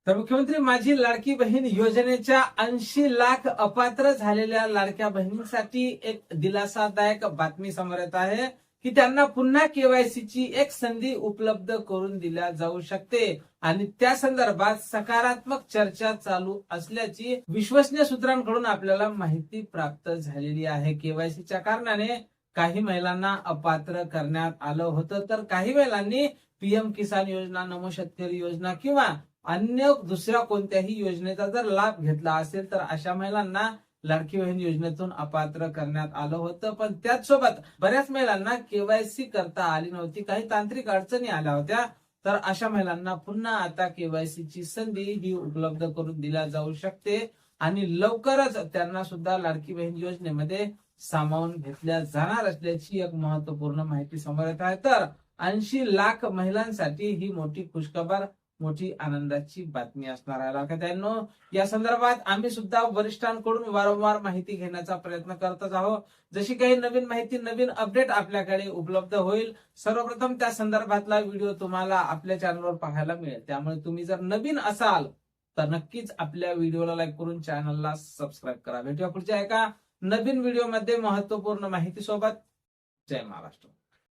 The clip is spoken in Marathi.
तर मुख्यमंत्री माझी लाडकी बहीण योजनेच्या 80 लाख अपात्र झालेल्या लाडक्या बहिणींसाठी एक दिलासादायक बातमी समोर येत आहे की त्यांना पुन्हा केवायसीची एक संधी उपलब्ध करून दिल्या जाऊ शकते आणि त्या संदर्भात सकारात्मक चर्चा चालू असल्याची विश्वसनीय सूत्रांकडून आपल्याला माहिती प्राप्त झालेली आहे। केवायसीच्या कारणाने काही महिलांना अपात्र करण्यात आलं होतं, तर काही महिलांनी पीएम किसान योजना, नमो शेतकरी योजना किंवा अन्य दुसऱ्या कोणत्याही योजनेचा जर लाभ घेतला असेल तर अशा महिलांना लाडकी बहीण योजनेतून अपात्र करण्यात आलं होतं। पण त्याचसोबत बऱ्याच महिलांना केवायसी करता आली नव्हती, काही तांत्रिक अडचणी आल्या होत्या, तर अशा महिलांना पुन्हा आता केवायसीची संधी ही उपलब्ध करून दिल्या जाऊ शकते आणि लवकरच त्यांना सुद्धा लाडकी बहीण योजनेमध्ये सामावून घेतल्या जाणार असल्याची एक महत्वपूर्ण माहिती समोर येत आहे। तर 80 लाख महिलांसाठी ही मोठी खुशखबर, मोठी आनंदाची बातमी असणार आहे। लाडक्यांनो, या संदर्भात आम्ही सुद्धा वरिष्ठांकडून वारंवार माहिती घेण्याचा प्रयत्न करतच आहोत। जशी काही नवीन माहिती, नवीन अपडेट आपल्याकडे उपलब्ध होईल, सर्वप्रथम त्या संदर्भातला व्हिडिओ तुम्हाला आपल्या चॅनलवर पाहायला मिळेल। त्यामुळे तुम्ही जर नवीन असाल तर नक्कीच आपल्या व्हिडिओला लाईक करून चॅनलला सबस्क्राईब करा। भेटूया पुढच्या एका नवीन व्हिडिओमध्ये महत्वपूर्ण माहिती सोबत। जय महाराष्ट्र।